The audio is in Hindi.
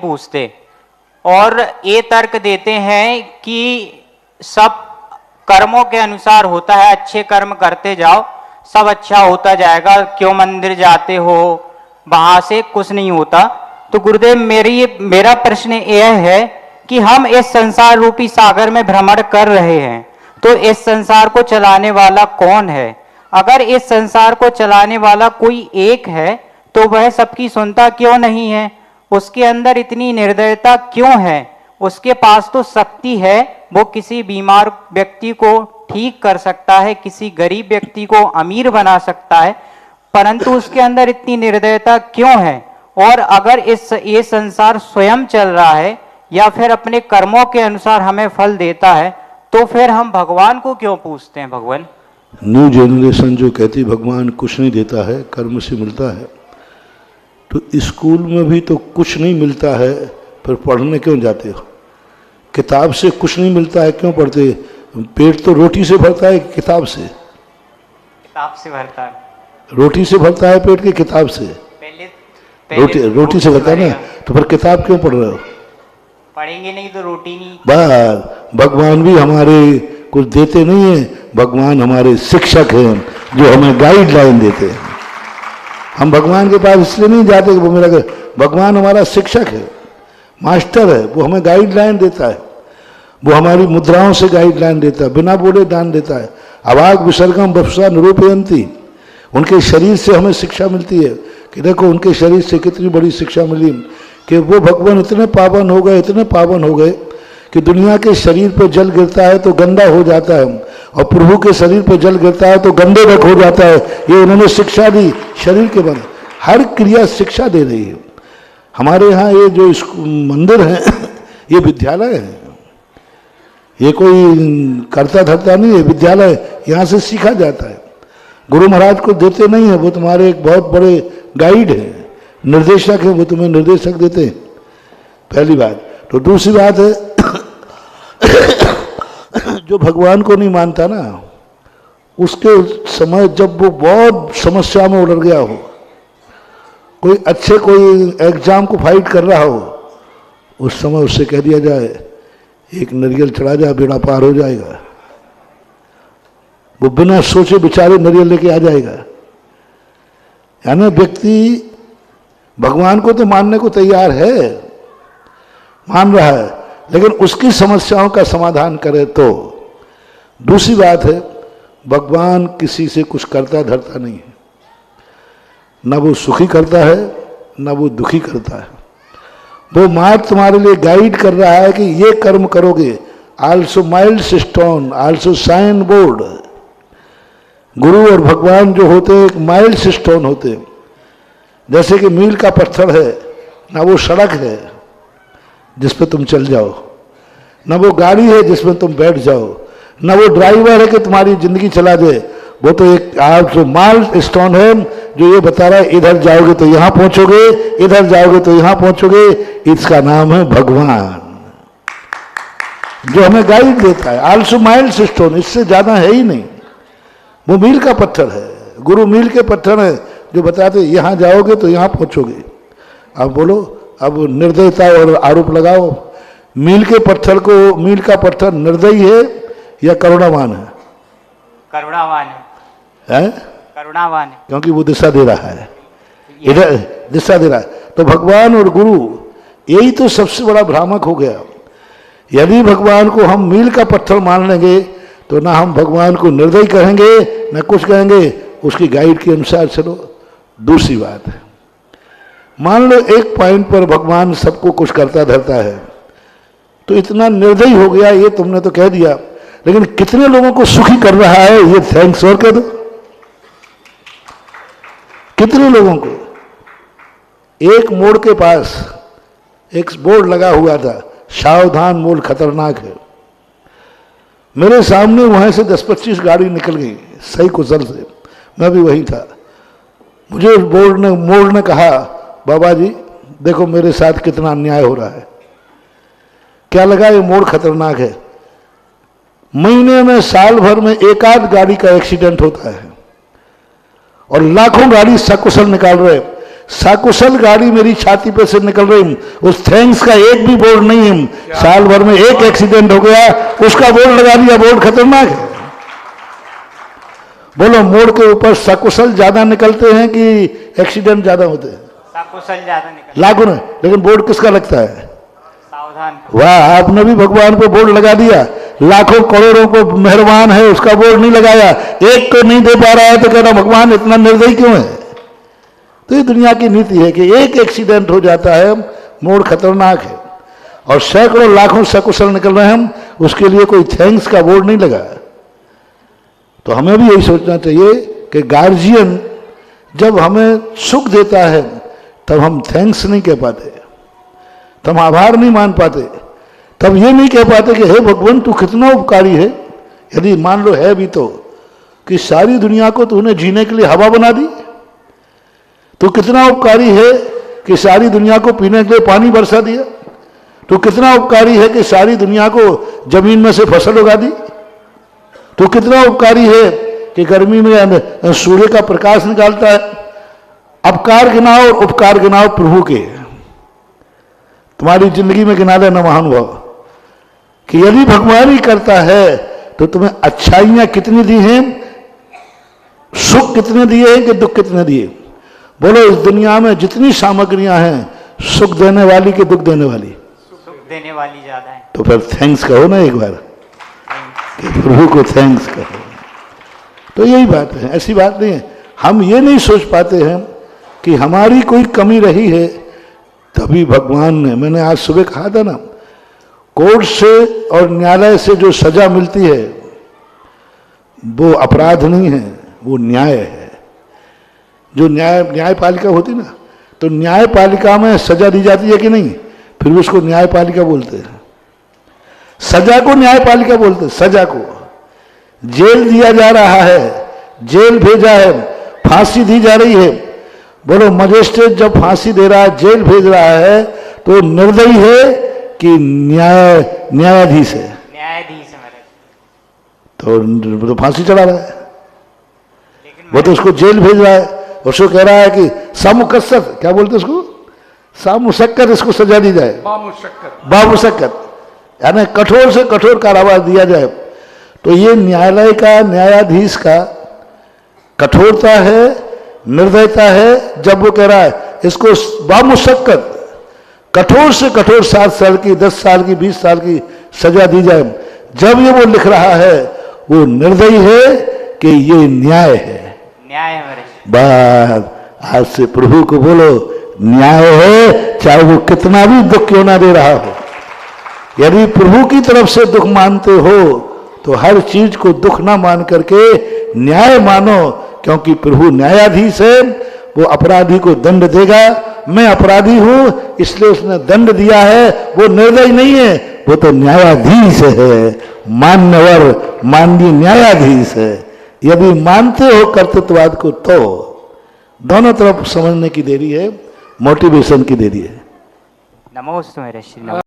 पूछते और ये तर्क देते हैं कि सब कर्मों के अनुसार होता है, अच्छे कर्म करते जाओ सब अच्छा होता जाएगा, क्यों मंदिर जाते हो, वहां से कुछ नहीं होता। तो गुरुदेव मेरा प्रश्न यह है कि हम इस संसार रूपी सागर में भ्रमण कर रहे हैं, तो इस संसार को चलाने वाला कौन है? अगर इस संसार को चलाने वाला कोई एक है तो वह सबकी सुनता क्यों नहीं है? उसके अंदर इतनी निर्दयता क्यों है? उसके पास तो शक्ति है, वो किसी बीमार व्यक्ति को ठीक कर सकता है, किसी गरीब व्यक्ति को अमीर बना सकता है, परंतु उसके अंदर इतनी निर्दयता क्यों है? और अगर ये संसार स्वयं चल रहा है या फिर अपने कर्मों के अनुसार हमें फल देता है, तो फिर हम भगवान को क्यों पूछते हैं? भगवान, न्यू जनरेशन जो कहती भगवान कुछ नहीं देता है, कर्म से मिलता है, तो स्कूल में भी तो कुछ नहीं मिलता है, फिर पढ़ने क्यों जाते हो? किताब से कुछ नहीं मिलता है, क्यों पढ़ते? पेट तो रोटी से भरता है, किताब से? किताब से भरता है। रोटी से भरता है पेट की, किताब से? पहले रोटी से भरता है ना, तो फिर किताब क्यों पढ़ रहे हो? पढ़ेंगे नहीं तो रोटी नहीं। बस भगवान भी हमारे कुछ देते नहीं है, भगवान हमारे शिक्षक हैं जो हमें गाइडलाइन देते हैं। हम भगवान के पास इसलिए नहीं जाते कि वो मेरा, भगवान हमारा शिक्षक है, मास्टर है, वो हमें गाइडलाइन देता है, वो हमारी मुद्राओं से गाइडलाइन देता है, बिना बोले दान देता है। अवाग विसर्गम वपुषा निरूपयन्ति, उनके शरीर से हमें शिक्षा मिलती है कि देखो उनके शरीर से कितनी बड़ी शिक्षा मिली कि वो भगवान इतने पावन हो गए, इतने पावन हो गए कि दुनिया के शरीर पर जल गिरता है तो गंदा हो जाता है, और प्रभु के शरीर पर जल गिरता है तो गंदे रख हो जाता है। ये उन्होंने शिक्षा दी शरीर के बने, हर क्रिया शिक्षा दे रही है। हमारे यहाँ ये जो मंदिर है ये विद्यालय है, ये कोई करता धरता नहीं है, विद्यालय, यहाँ से सीखा जाता है। गुरु महाराज को देते नहीं है, वो तुम्हारे एक बहुत बड़े गाइड है, निर्देशक है, वो तुम्हें निर्देशक देते हैं, पहली बात। तो दूसरी बात है जो भगवान को नहीं मानता ना, उसके समय जब वो बहुत समस्या में उलझ गया हो, कोई एग्जाम को फाइट कर रहा हो, उस समय उससे कह दिया जाए एक नारियल चढ़ा जाए, बेड़ा पार हो जाएगा, वो बिना सोचे बेचारे नारियल लेके आ जाएगा। यानी व्यक्ति भगवान को तो मानने को तैयार है, मान रहा है, लेकिन उसकी समस्याओं का समाधान करे तो। दूसरी बात है, भगवान किसी से कुछ करता धरता नहीं है, न वो सुखी करता है न वो दुखी करता है। वो मात्र तुम्हारे लिए गाइड कर रहा है कि ये कर्म करोगे, also milestone also sign board. गुरु और भगवान जो होते हैं एक माइल्ड स्टोन होते हैं, जैसे कि मील का पत्थर है, ना वो सड़क है जिस पे तुम चल जाओ, ना वो गाड़ी है जिसमें तुम बैठ जाओ, ना वो ड्राइवर है कि तुम्हारी जिंदगी चला दे। वो तो एक आप जो माइल्ड स्टोन है जो ये बता रहा है इधर जाओगे तो यहां पहुंचोगे, इधर जाओगे तो यहां पहुंचोगे। इसका नाम है भगवान, जो हमें गाइड देता है। आल्सो माइल्ड स्टोन, इससे ज्यादा है ही नहीं। वो मील का पत्थर है, गुरु मील के पत्थर है जो बताते यहां जाओगे तो यहां पहुंचोगे। अब बोलो, अब निर्दयता और आरोप लगाओ, मील के पत्थर को, मील का पत्थर निर्दयी है या करुणावान है? करुणावान है। करुणावान है, क्योंकि वो दिशा दे रहा है, इधर दिशा दे रहा है। तो भगवान और गुरु यही तो सबसे बड़ा भ्रामक हो गया। यदि भगवान को हम मील का पत्थर मान लेंगे तो ना हम भगवान को निर्दयी कहेंगे ना कुछ कहेंगे, उसकी गाइड के अनुसार चलो। दूसरी बात है, मान लो एक पॉइंट पर भगवान सबको कुछ करता धरता है, तो इतना निर्दयी हो गया, ये तुमने तो कह दिया, लेकिन कितने लोगों को सुखी कर रहा है ये थैंक्स और कह दो। कितने लोगों को? एक मोड़ के पास एक बोर्ड लगा हुआ था, सावधान मोड़ खतरनाक है। मेरे सामने वहां से 10-25 गाड़ी निकल गई सही कुशल से, मैं भी वही था। मुझे मोड़ ने कहा, बाबा जी देखो मेरे साथ कितना अन्याय हो रहा है। क्या लगा? ये मोड़ खतरनाक है। महीने में, साल भर में एक आध गाड़ी का एक्सीडेंट होता है और लाखों गाड़ी सकुशल निकाल रहे। सकुशल गाड़ी मेरी छाती पे से निकल रही, उस थैंक्स का एक भी बोर्ड नहीं है। साल भर में एक एक्सीडेंट हो गया, उसका बोर्ड लगा दिया, बोर्ड खतरनाक है। बोलो, मोड़ के ऊपर सकुशल ज्यादा निकलते हैं कि एक्सीडेंट ज्यादा होते हैं? सकुशल ज्यादा निकल लागू ना, लेकिन बोर्ड किसका लगता है? सावधान। वाह, आपने भी भगवान को बोर्ड लगा दिया, लाखों करोड़ों को मेहरबान है, उसका बोर्ड नहीं लगाया, एक को नहीं दे पा रहा है तो कह रहा भगवान इतना निर्दयी क्यों है? तो ये दुनिया की नीति है कि एक एक्सीडेंट हो जाता है, मोड़ खतरनाक है, और सैकड़ों लाखों सकुशल निकल रहे हैं, उसके लिए कोई थैंक्स का बोर्ड नहीं लगा। तो हमें भी यही सोचना चाहिए कि गार्जियन जब हमें सुख देता है तब हम थैंक्स नहीं कह पाते, तब हम आभार नहीं मान पाते, तब ये नहीं कह पाते कि हे भगवान तू कितना उपकारी है। यदि मान लो है भी तो, कि सारी दुनिया को तूने जीने के लिए हवा बना दी, तो कितना उपकारी है कि सारी दुनिया को पीने के लिए पानी बरसा दिया, तो कितना उपकारी है कि सारी दुनिया को जमीन में से फसल उगा दी, तो कितना उपकारी है कि गर्मी में सूर्य का प्रकाश निकालता है। अपकार गिनाओ और उपकार गिनाओ प्रभु के, तुम्हारी जिंदगी में गिना लेना महानुभाव, कि यदि भगवान ही करता है तो तुम्हें अच्छाइयां कितनी दी हैं, सुख कितने दिए हैं कि दुख कितने दिए। बोलो, इस दुनिया में जितनी सामग्रियां हैं, सुख देने वाली कि दुख देने वाली? सुख देने वाली ज्यादा है। तो फिर थैंक्स कहो ना एक बार, कि प्रभु को थैंक्स कहो। तो यही बात है, ऐसी बात नहीं है। हम ये नहीं सोच पाते हैं कि हमारी कोई कमी रही है तभी भगवान ने, मैंने आज सुबह कहा था ना, कोर्ट से और न्यायालय से जो सजा मिलती है वो अपराध नहीं है, वो न्याय है। जो न्यायपालिका होती ना, तो न्यायपालिका में सजा दी जाती है कि नहीं, फिर उसको न्यायपालिका बोलते हैं। सजा को न्यायपालिका बोलते हैं, सजा को। जेल दिया जा रहा है, जेल भेजा है, फांसी दी जा रही है। बोलो, मजिस्ट्रेट जब फांसी दे रहा है, जेल भेज रहा है, तो निर्दयी है कि न्यायाधीश है? न्यायाधीश है मेरे। तो फांसी चढ़ा रहा है, वो तो उसको जेल भेज रहा है, उसको कह रहा है कि सामुकस्सत, क्या बोलते उसको, सामुशक्कत, इसको सजा दी जाए, बामुशक्कत, यानी कठोर से कठोर कारावास दिया जाए। तो ये न्यायालय का, न्यायाधीश का कठोरता है, निर्दयता है, जब वो कह रहा है इसको बामुशक्कत, कठोर से कठोर 7 साल की, 10 साल की, 20 साल की सजा दी जाए। जब ये वो लिख रहा है, वो निर्दयी है कि ये न्याय है? न्याय है मेरे। बात आज से प्रभु को बोलो, न्याय है, चाहे वो कितना भी दुख क्यों ना दे रहा हो। यदि प्रभु की तरफ से दुख मानते हो तो हर चीज को दुख ना मान करके न्याय मानो, क्योंकि प्रभु न्यायाधीश है, वो अपराधी को दंड देगा। मैं अपराधी हूं इसलिए उसने दंड दिया है, वो निर्दयी नहीं है, वो तो न्यायाधीश है, मान्यवर, माननीय न्यायाधीश है। यदि मानते हो कर्तृत्ववाद को तो दोनों तरफ समझने की देरी है, मोटिवेशन की देरी है। नमोस्तु मेरे श्री।